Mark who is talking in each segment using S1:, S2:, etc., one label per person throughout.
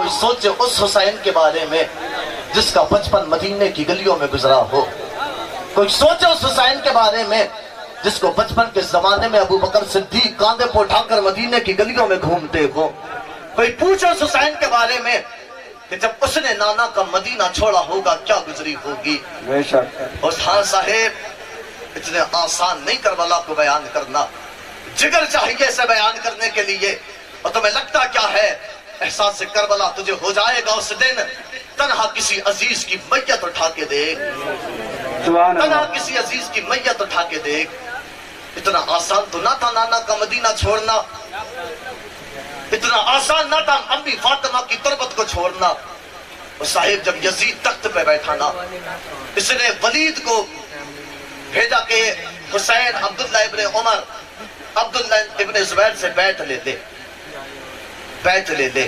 S1: کوئی سوچے اس حسین کے بارے میں جس کا بچپن مدینے کی گلیوں میں گزرا ہو، کوئی سوچے اس حسین کے بارے میں جس کو بچپن کے زمانے میں ابو بکر صدیق کاندھے پہ اٹھا کر مدینے کی گلیوں میں گھومتے ہو، کوئی پوچھے اس حسین کے بارے میں کہ جب اس نے نانا کا مدینہ چھوڑا ہوگا کیا گزری ہوگی۔ خان صاحب اتنے آسان نہیں کربلا کو بیان کرنا، جگر چاہیے اسے بیان کرنے کے لیے۔ اور تمہیں لگتا کیا ہے احساس کربلا تجھے ہو جائے گا اس دن تنہا کسی عزیز کی میت اٹھا کے دیکھ، تنہا کسی عزیز کی میت اٹھا کے دیکھ۔ اتنا آسان تو نہ تھا نانا کا مدینہ چھوڑنا، اتنا آسان نہ تھا امی فاطمہ کی تربت کو چھوڑنا۔ اور صاحب جب یزید تخت پہ بیٹھا نا، اس نے ولید کو بھیجا کہ حسین عبداللہ ابن عمر عبداللہ ابن زبیر سے بیعت لے لے، بیعت لے لے۔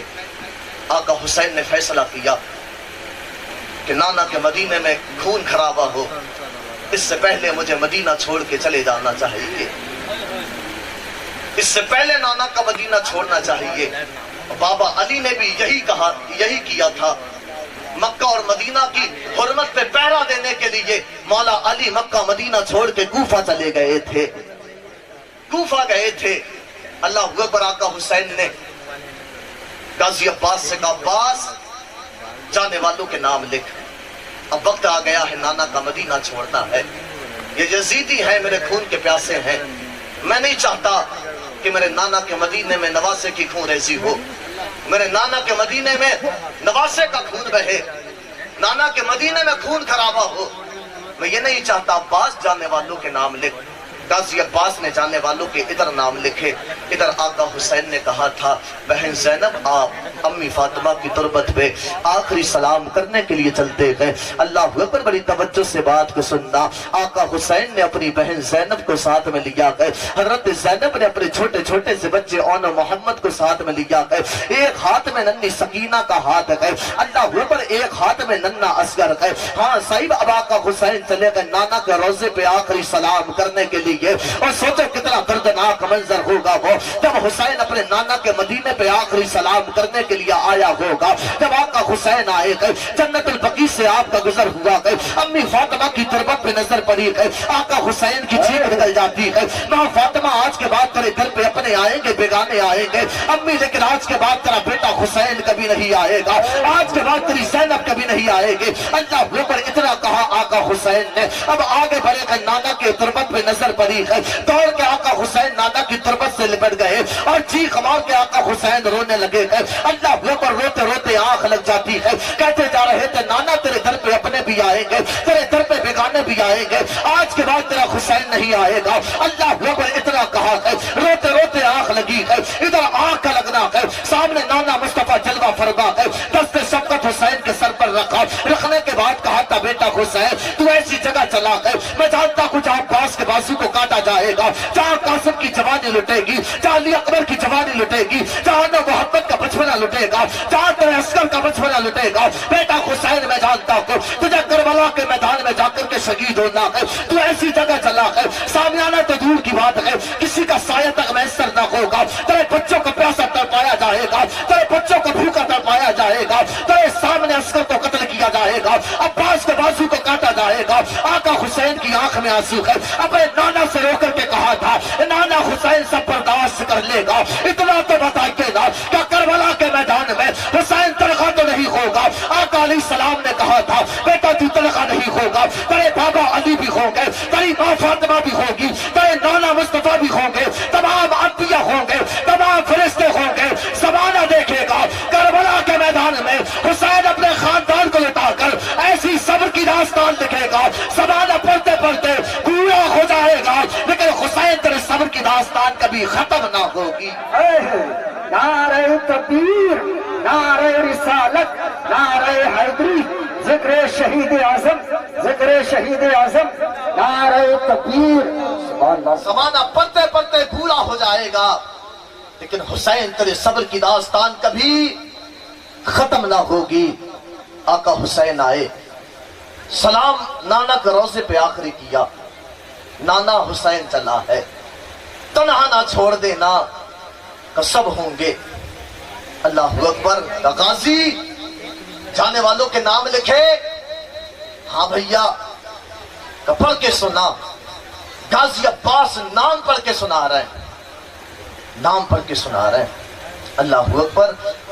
S1: آقا حسین نے فیصلہ کیا کہ نانا کے مدینے میں خون خرابہ ہو، اس سے پہلے مجھے مدینہ چھوڑ کے چلے جانا چاہیے، اس سے پہلے نانا کا مدینہ چھوڑنا چاہیے۔ بابا علی نے بھی یہی کہا، یہی کیا تھا۔ مکہ اور مدینہ کی حرمت پہ پہرا دینے کے لیے مولا علی مکہ مدینہ چھوڑ کے کوفہ چلے گئے تھے، کوفہ گئے تھے۔ اللہ اکبر۔ آقا حسین نے غازی عباس سے کہا عباس جانے والوں کے نام لکھ، اب وقت آ گیا ہے نانا کا مدینہ چھوڑنا ہے۔ یہ یزیدی ہیں، میرے خون کے پیاسے ہیں، میں نہیں چاہتا کہ میرے نانا کے مدینے میں نواسے کی خون ریزی ہو، میرے نانا کے مدینے میں نواسے کا خون بہے، نانا کے مدینے میں خون خرابہ ہو، میں یہ نہیں چاہتا۔ عباس جانے والوں کے نام لکھ۔ غازی عباس نے جانے والوں کے ادھر نام لکھے۔ ادھر آقا حسین نے کہا تھا بہن زینب آپ امی فاطمہ کی تربت پہ آخری سلام کرنے کے لیے چلتے گئے۔ اللہ اکبر، بڑی توجہ سے بات کو سننا۔ آقا حسین نے اپنی بہن زینب کو ساتھ میں لیا گئے، حضرت زینب نے اپنے چھوٹے چھوٹے سے بچے اون و محمد کو ساتھ میں لیا گئے۔ ایک ہاتھ میں ننھی سکینہ کا ہاتھ گئے، اللہ اکبر، ایک ہاتھ میں ننھا اصغر گئے۔ ہاں صاحب، اب آقا حسین چلے گئے نانا کے روضے پہ آخری سلام کرنے کے لیے۔ اور سوچو کتنا دردناک منظر ہوگا وہ جب حسین اپنے نانا کے مدینے پہ آخری سلام کرنے کے لیے آیا ہوگا۔ جب آقا حسین آئے گئے، جنت البقیع سے آپ کا گزر ہوا گئے، امی فاطمہ کی تربت پہ نظر پڑی گئے، آقا حسین کی چیخ نکل جاتی ہے، ماں فاطمہ آج کے بعد تیرے گھر پہ اپنے آئیں گے بیگانے آئیں گے، امی لیکن آج کے بعد تیرا بیٹا حسین کبھی نہیں آئے گا، آج کے بعد تیری زینب کبھی نہیں آئے گی۔ اللہ اکبر، اتنا کہا آقا حسین نے۔ اب آگے بڑھے گئے، نانا کے تربت پہ نظر پڑی ہے، دوڑ کے آقا حسین نانا کی تربت سے لپٹ گئے اور چیخ مار کے آقا حسین رونے لگے گئے۔ اللہ اکبر، روتے روتے آنکھ لگ جاتی ہے، کہتے جا رہے تھے نانا تیرے در پہ اپنے بھی آئیں گے، تیرے در پہ بیگانے بھی آئیں گے، آج کے بعد تیرا حسین نہیں آئے گا۔ اللہ اکبر، اتنا کہا ہے، روتے روتے آنکھ لگی ہے، ادھر آنکھ کا لگنا ہے، سامنے نانا مصطفیٰ جلوہ فرما ہے، دست شفقت حسین کے سر پر رکھا، رکھنے کے بعد کہا تھا بیٹا حسین تو ایسی جگہ چلا گئے، میں جانتا کچھ عباس کے بازو کو کاٹا جائے گا، جہاں قاسم کی جوانی لٹے گی، جہاں علی اکبر کی جوانی لٹے گی، جہاں محمد کا بچپنا لٹے گا، جہاں تیرے عسکر کا بچپنا لٹے گا، بیٹا حسین میں جانتا ہوں تجھے کربلا کے میدان میں جا کر کے شہید ہونا ہے، تو ایسی جگہ چلا ہے، سامیانہ تو دور کی بات ہے، کسی کا سایہ تک میسر نہ ہوگا، تیرے بچوں کو پیاسا تڑپایا جائے گا، تیرے بچوں کو بھوکا تڑپایا جائے گا، تیرے سامنے عسکر کو قتل کیا جائے گا، عباس کے بازو کو کاٹا جائے گا۔ آقا حسین کی آنکھ میں آنسو ہے، اپنے نانا سے رو کر کے کہا تھا نانا حسین سب برداشت کر لے گا، اتنا تو بتائیے نا کیا کربلا کے میدان میں حسین تلخا تو نہیں ہوگا۔ آقا علیہ السلام نے کہا تھا بیٹا تو تلخا نہیں ہوگا، تیرے بابا علی بھی ہوں گے، تیری ماں فاطمہ بھی ہوگی، تیرے نانا مصطفیٰ بھی ہوں گے، تمام انبیاء ہوں گے، تمام فرشتے ہوں گے، زمانہ دیکھے گا کربلا کے میدان میں حسین اپنے خاندان کو لٹا کر ایسی صبر کی داستان لکھے گا، زمانہ پڑھتے پڑھتے پورا ہو جائے گا، لیکن حسین تیرے صبر کی داستان کبھی ختم نہ ہوگی۔
S2: نعرہ تکبیر، نعرہ رسالت، نعرہ حیدری، ذکر شہید اعظم، ذکر شہید اعظم، نعرہ تکبیر۔
S1: زمانہ پڑھتے پڑھتے پورا ہو جائے گا، لیکن حسین تیرے صبر کی داستان کبھی ختم نہ ہوگی۔ آقا حسین آئے، سلام نانا کے روضے پہ آخری کیا، نانا حسین چلا ہے، تنہا نہ چھوڑ دینا، کہ سب ہوں گے، اللہ اکبر. غازی جانے والوں کے نام لکھے. ہاں بھیا پڑھ کے سنا. غازی عباس نام پڑھ کے سنا رہے ہیں, نام پڑھ کے سنا رہے ہیں. اللہ اکبر.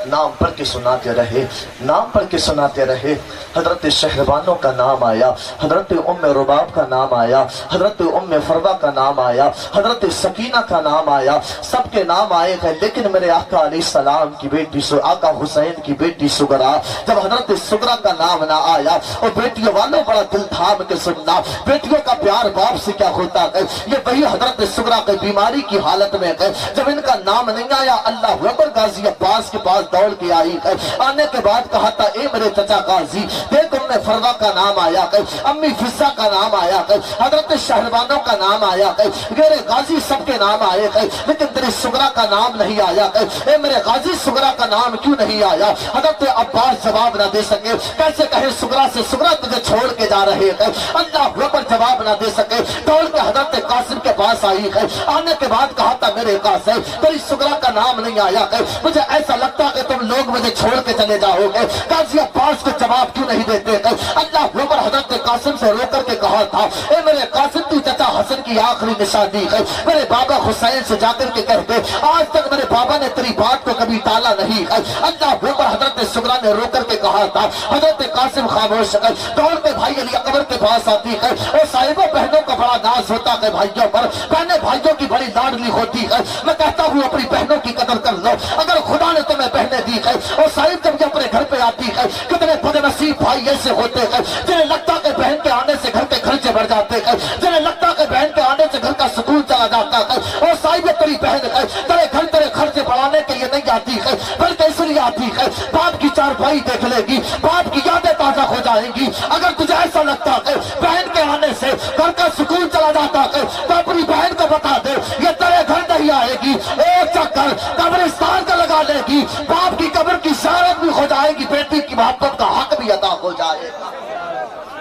S1: نام پڑھ کے سناتے رہے, نام پڑھ کے سناتے رہے. حضرت شہربانو کا نام آیا, حضرت ام رباب کا نام آیا, حضرت ام فروا کا نام آیا, حضرت سکینہ کا نام آیا. سب کے نام آئے گئے, لیکن میرے آقا علیہ السلام کی بیٹی آقا حسین کی بیٹی سغرا, جب حضرت سغرا کا نام نہ آیا, اور بیٹیوں والوں بڑا دل تھام کے سننا, بیٹیوں کا پیار باپ سے کیا ہوتا ہے. یہ وہی حضرت سغرا کی بیماری کی حالت میں ہے, جب ان کا نام نہیں آیا, اللہ اکبر, غازی عباس کے پاس دوڑ کے آئی ہے. آنے کے بعد کہا تھا, اے میرے چچا غازی, دیکھ ام فروا کا نام آیا ہے, امی فضہ کا نام آیا ہے, حضرت شہربانوں کا نام آیا ہے, میرے غازی سب کے نام آئے ہیں, لیکن تیری سغرا کا نام نہیں آیا ہے. اے میرے غازی, سغرا کا نام کیوں نہیں آیا؟ حضرت عباس جواب نہ دے سکے. کیسے کہے سغرا سے, سغرا تجھے چھوڑ کے جا رہے ہیں. اللہ اکبر, جواب نہ دے سکے. دوڑ کے حضرت قاسم کے پاس آئی ہے. آنے کے بعد کہا تھا, میرے قاسم, تیری سغرا کا نام نہیں آیا ہے, مجھے ایسا لگتا کہ تم لوگ مجھے چھوڑ کے چلے جاؤ گے. غازی عباس کو جواب کیوں نہیں دیتے ہیں؟ اللہ اکبر, حضرت قاسم سے رو کر کے کہا تھا, اے میرے قاسم, تو چچا حسن کی آخری نشانی ہے. میرے بابا حسین سے جا کر کے کہتے, آج تک میرے بابا نے تیری بات کو کبھی ٹالا نہیں ہے. اللہ اکبر, حضرت سغرا نے رو کر کے کہا تھا. حضرت قاسم خاموش ہے. دوڑ کے بھائی علی اکبر کے پاس آتی ہے, اور صاحبوں بہنوں کا بڑا ناز ہوتا ہے بھائیوں پر, بہنیں بھائیوں کی بڑی لاڈلی ہوتی ہے. میں کہتا ہوں اپنی بہنوں کی قدر کر لو, اگر خدا نے تمہیں بہنیں دی ہے. اور صاحب جب یہ اپنے گھر پہ آتی ہے, کتنے بد نصیب بھائی ایسے ہوتے ہیں جنہیں لگتا کہ بہن کے آنے سے گھر کے خرچے بڑھ جاتے ہیں, جنہیں لگتا کہ بہن کے آنے سے گھر کا سکون چلا جاتا ہے. اور صاحب تیری بہن ہے, تیرے گھر تیرے خرچے بڑھانے کے لیے نہیں آتی ہے, بلکہ اس لیے آتی ہے, باپ کی چارپائی دیکھ لے گی, باپ کی یادیں تازہ ہو جائیں گی. اگر تجھے ایسا لگتا ہے بہن کے آنے سے گھر کا سکون چلا جاتا ہے, تو اپنی بہن کو بتا دے, یہ تیرے گھر نہیں آئے گی, ایک چکر قبرستان کا لگا لے گی, باپ کی قبر کی زیارت بھی ہو جائے گی, بیٹی کی محبت کا حق بھی ادا ہو جائے گا.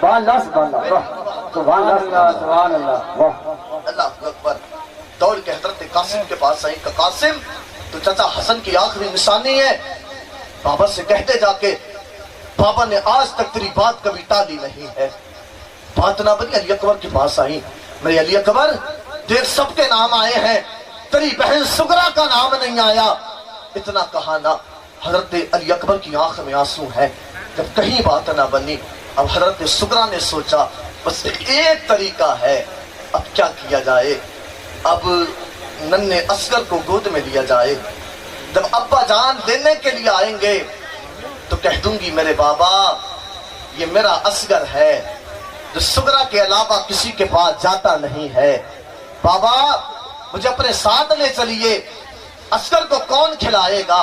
S2: سبحان اللہ, سبحان اللہ, سبحان اللہ.
S1: اللہ اکبر. دوڑ کے حضرت قاسم کے پاس آئی کہ قاسم, تو چچا حسن کی آخری نشانی ہے. بابا سے کہتے جا کے, بابا نے آج تک تیری بات کبھی ٹالی نہیں ہے. بات نہ بنی. علی اکبر کے پاس آئی, میرے علی اکبر, دیکھ سب کے نام آئے ہیں, تیری بہن سغرا کا نام نہیں آیا. اتنا کہا نا, حضرت علی اکبر کی آنکھ میں آنسو ہے. جب کہیں بات نہ بنی, اب حضرت سغرا نے سوچا بس ایک طریقہ ہے, اب کیا کیا جائے. اب ننھے اصغر کو گود میں لیا جائے. جب ابا جان لینے کے لیے آئیں گے تو کہہ دوں گی, میرے بابا, یہ میرا اصغر ہے جو سغرا کے علاوہ کسی کے پاس جاتا نہیں ہے. بابا مجھے اپنے ساتھ لے چلیے, اصغر کو کون کھلائے گا.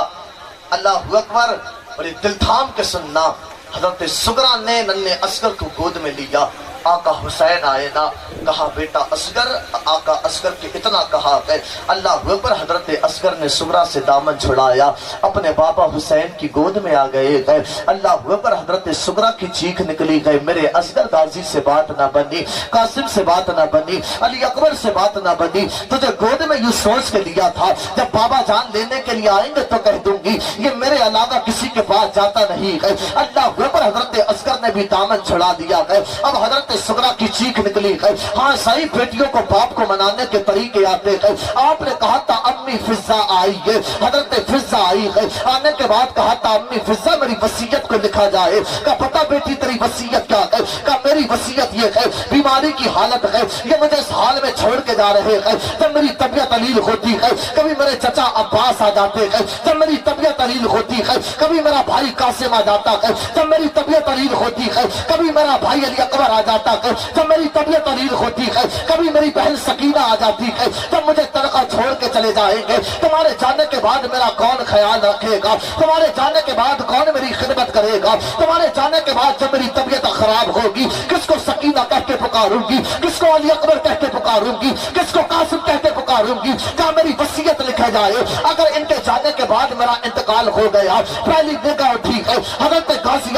S1: اللہ اکبر. بڑی دل تھام کے سننا, حضرت سغرا نے ننھے اصغر کو گود میں لیا. آقا حسین آئے نا, کہا بیٹا اصغر. آقا اصغر کے اتنا کہا کہ اللہ اکبر, حضرت اصغر نے سغرا سے دامن چھڑایا, اپنے بابا حسین کی گود میں آ گئے. اللہ اکبر, حضرت سغرا کی چیخ نکلی گئی, میرے اصغر غازی سے بات نہ بنی, قاسم سے بات نہ بنی, علی اکبر سے بات نہ بنی. تجھے گود میں یوں سوچ کے لیا تھا, جب بابا جان لینے کے لیے آئیں گے تو کہہ دوں گی یہ میرے علاوہ کسی کے پاس جاتا نہیں ہے. اللہ اکبر, حضرت اصغر نے بھی دامن چھڑا دیا ہے. اب حضرت سغرا کی چیخ نکلی ہے, ہاں صحیح, بیٹیوں کو باپ کو منانے کے طریقے آتے ہیں. آپ نے کہا تھا امی فضہ آئی ہے, حضرت فضہ آئی ہے. آنے کے بعد کہا تھا امی فضہ, میری وصیت کو لکھا جائے. کہا پتہ بیٹی تیری وصیت کیا ہے؟ کہا میری وصیت یہ ہے, بیماری کی حالت ہے, یہ مجھے اس حال میں چھوڑ کے جا رہے ہیں. جب میری طبیعت علیل ہوتی ہے, کبھی میرے چچا عباس آ جاتے ہیں. جب میری طبیعت علیل ہوتی ہے, کبھی میرا بھائی قاسم آ جاتا ہے. جب میری طبیعت علیل ہوتی ہے, کبھی میرا بھائی علی اکبر آ جاتا ہے. جب میری طبیعت علیل ہوتی ہے, کبھی میری بہن سکینہ آ جاتی ہے. جب مجھے تنخواہ چھوڑ کے چلے جائیں گے, تمہارے جانے کے بعد میرا کون خیال رکھے گا؟ تمہارے جانے کے بعد کون میری خدمت کرے گا؟ تمہارے جانے کے بعد جب میری طبیعت خراب ہوگی, کس کو سکینہ کہہ کے پکاروں گی, کس کو علی اکبر کہہ کے پکاروں گی, کس کو قاسم کہہ کے پکاروں گی؟ کیا میری وصیت لکھا جائے, اگر ان کے جانے کے بعد میرا انتقال ہو گیا, پہلی نگاہ ٹھیک ہے, حضرت غازی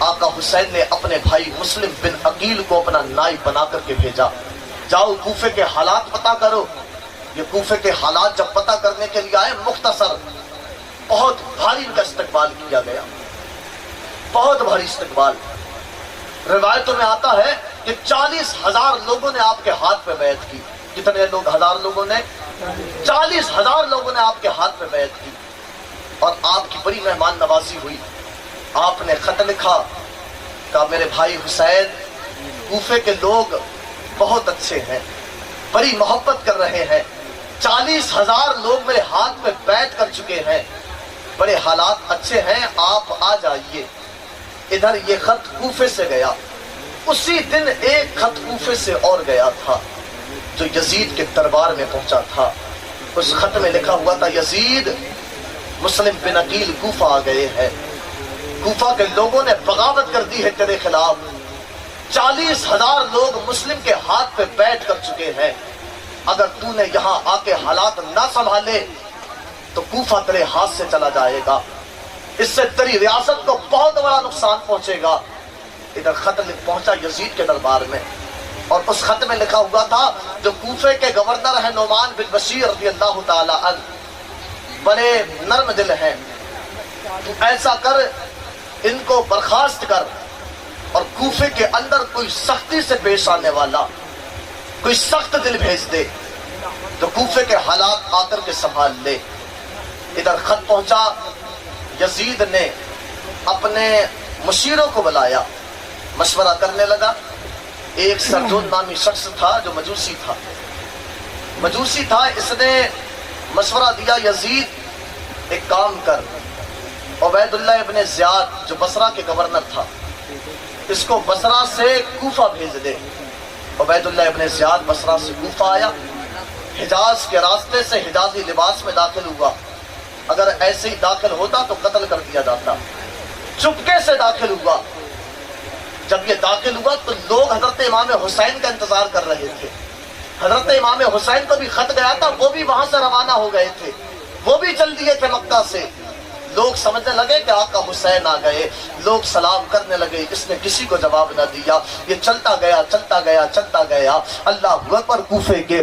S1: آقا حسین نے اپنے بھائی مسلم بن عقیل کو اپنا نائب بنا کر کے بھیجا، جاؤ کوفے کے حالات پتہ کرو۔ یہ کوفے کے حالات جب پتہ کرنے کے لیے آئے، مختصر بہت بھاری ان کا استقبال کیا گیا، بہت بھاری استقبال۔ روایتوں میں آتا ہے کہ 40,000 لوگوں نے آپ کے ہاتھ پہ بیعت کی۔ کتنے لوگ؟ 1000 لوگوں نے، 40,000 لوگوں نے آپ کے ہاتھ پہ بیعت کی، اور آپ کی بڑی مہمان نوازی ہوئی۔ آپ نے خط لکھا، کہا میرے بھائی حسین، کوفے کے لوگ بہت اچھے ہیں، بڑی محبت کر رہے ہیں، 40,000 لوگ میرے ہاتھ میں بیعت کر چکے ہیں، بڑے حالات اچھے ہیں، آپ آ جائیے۔ ادھر یہ خط کوفے سے گیا، اسی دن ایک خط کوفے سے اور گیا تھا جو یزید کے دربار میں پہنچا تھا۔ اس خط میں لکھا ہوا تھا، یزید مسلم بن عقیل کوفہ آ گئے ہیں، کوفہ کے لوگوں نے بغاوت کر دی ہے تیرے خلاف، 40,000 لوگ مسلم کے ہاتھ پہ بیٹھ کر چکے ہیں، اگر تو نے یہاں آ کے حالات نہ سنبھالے تو کوفہ تیرے ہاتھ سے چلا جائے گا، اس سے تیری ریاست کو بہت بڑا نقصان پہنچے گا۔ ادھر خط پہنچا یزید کے دربار میں، اور اس خط میں لکھا ہوا تھا، جو کوفے کے گورنر ہیں نعمان بن بشیر رضی اللہ تعالی عنہ، بڑے نرم دل ہیں، تو ایسا کر ان کو برخاست کر، اور کوفے کے اندر کوئی سختی سے پیش آنے والا، کوئی سخت دل بھیج دے تو کوفے کے حالات آ کر کے سنبھال لے۔ ادھر خط پہنچا، یزید نے اپنے مشیروں کو بلایا، مشورہ کرنے لگا۔ ایک سرجون نامی شخص تھا جو مجوسی تھا، اس نے مشورہ دیا، یزید ایک کام کر، عبید اللہ ابن زیاد جو بصرہ کے گورنر تھا، اس کو بصرہ سے کوفہ بھیج دے۔ عبید اللہ ابن زیاد بصرہ سے کوفہ آیا، حجاز کے راستے سے حجازی لباس میں داخل ہوا، اگر ایسے ہی داخل ہوتا تو قتل کر دیا جاتا، چپکے سے داخل ہوا۔ جب یہ داخل ہوا تو لوگ حضرت امام حسین کا انتظار کر رہے تھے، حضرت امام حسین کو بھی خط گیا تھا، وہ بھی وہاں سے روانہ ہو گئے تھے، وہ بھی چل دیے تھے مکہ سے۔ لوگ سمجھنے لگے کہ آقا حسین آ گئے، لوگ سلام کرنے لگے، اس نے کسی کو جواب نہ دیا، یہ چلتا گیا، اللہ اکبر، کوفے کے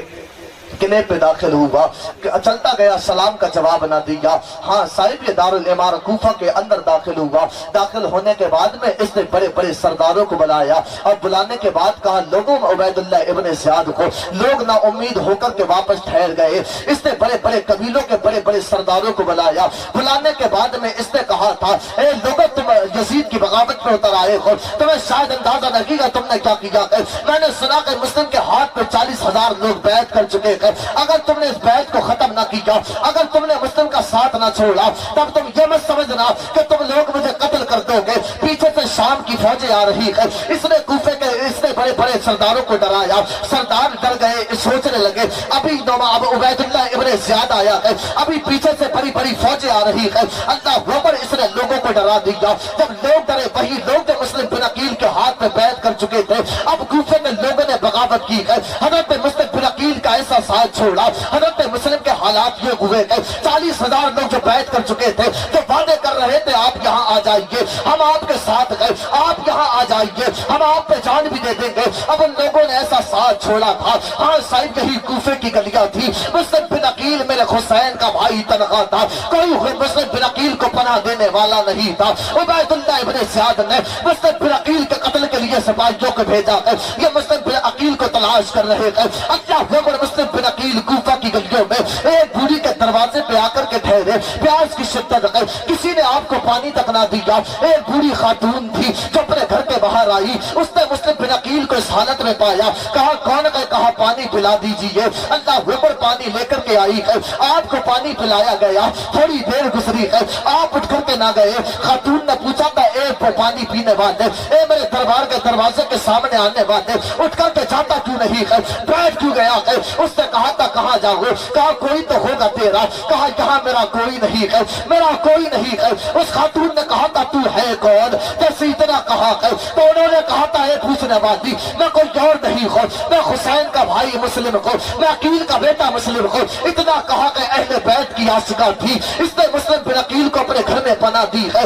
S1: قلعے پہ داخل ہوا، چلتا گیا، سلام کا جواب نہ دیا۔ ہاں صاحب، یہ دارالعمار کوفہ کے اندر داخل ہوا۔ داخل ہونے کے بعد میں اس نے بڑے بڑے سرداروں کو بلایا، اور بلانے کے بعد کہا، لوگوں میں عبید اللہ ابن زیاد کو، لوگ نا امید ہو کر کے واپس ٹھہر گئے۔ اس نے بڑے بڑے قبیلوں کے بڑے بڑے سرداروں کو بلایا۔ بلانے کے بعد میں اس نے کہا تھا، اے لوگوں، تم یزید کی بغاوت میں اتر آئے ہو، تمہیں شاید اندازہ نہیں گا تم نے کیا کیا۔ میں نے سنا کہ مسلم کے ہاتھ پہ 40,000 لوگ بیعت کر چکے ہیں، اگر تم نے اس بیعت کو ختم نہ کیا، اگر تم نے مسلم کا ساتھ نہ چھوڑا، تب تم یہ مت سمجھنا کہ تم لوگ مجھے قتل کر دو گے۔ پیچھے سے شام کی فوجیں آ رہی ہے۔ اس نے کوفے کے بڑے بڑے سرداروں کو ڈرایا، سردار ڈر گئے، سوچنے لگے ابھی عبید اللہ ابن زیاد آیا ہے، ابھی پیچھے سے بڑی بڑی فوجیں آ رہی ہے۔ اللہ اکبر، اس نے لوگوں کو ڈرا دیا۔ جب لوگ ڈرے، وہی لوگ جو مسلم بن عقیل کے ہاتھ میں بیعت کر چکے تھے، اب کوفے میں لوگوں نے بغاوت کی ہے، حضرت مسلم بن عقیل کا ایسا ساتھ چھوڑا، حضرت مسلم کے حالات یہ ہوئے کہ 40,000 لوگ جو بیعت کر چکے تھے، جو وعدے کر رہے تھے آپ یہاں آ جائیے، ہم آپ کے ساتھ گئے، آپ یہاں آ جائیے، ہم آپ پہ جان بھی دے دیں گے۔ اب ان لوگوں نے ایسا ساتھ چھوڑا تھا۔ ہاں صاحب، یہی کوفے کی گلیاں تھی۔ مسلم بن عقیل میرے حسین کا بھائی تنہا تھا، کوئی مسلم بن عقیل کو پناہ دینے والا نہیں تھا۔ عبید اللہ ابن زیاد نے مسلم بن عقیل کے قتل کے لیے سپاہیوں کو بھیجا ہے، یہ مسلم بن عقیل کو تلاش کر رہے ہیں۔ اللہ اکبر، مسلم بن عقیل کوفہ کی گلیوں میں ایک بوڑھی کے دروازے پہ آ کر کے ٹھہرے، پیاس کی شدت ہے، کسی نے آپ کو پانی تک نہ دیا۔ ایک بوڑھی خاتون تھی جو اپنے گھر کے باہر آئی، اس نے مسلم بن عقیل کو اس حالت میں پایا، کہا کون ہے، کہا پانی پلا دیجیے۔ اللہ اکبر، پانی لے کر کے آئی ہے، آپ کو پانی پلایا گیا۔ تھوڑی دیر گزری ہے، آپ اٹھ کر کے نہ گئے۔ خاتون نے پوچھا تھا، اے پانی پینے والے، اے میرے دربار کے دروازے کے سامنے آنے والے، اٹھ کر کے جاتا کیوں نہیں ہے، بیٹھ کیوں گیا ہے؟ اس نے کہا تھا کہاں جاؤ، کہا کوئی تو ہوگا تیرا، کہا یہاں میرا کوئی نہیں ہے، میرا کوئی نہیں ہے۔ اس خاتون نے کہا تھا تو ہے کون؟ جیسے اتنا کہا ہے تو انہوں نے کہا تھا، اے پوچھنے والی، میں کوئی اور نہیں ہوں، میں حسین کا بھائی مسلم ہوں، میں عقیل کا بیٹا مسلم ہوں۔ اتنا کہا کہ اہل بیت کی عاشقہ تھی، اس نے مسلم بن عقیل کو اپنے گھر میں پناہ دی ہے۔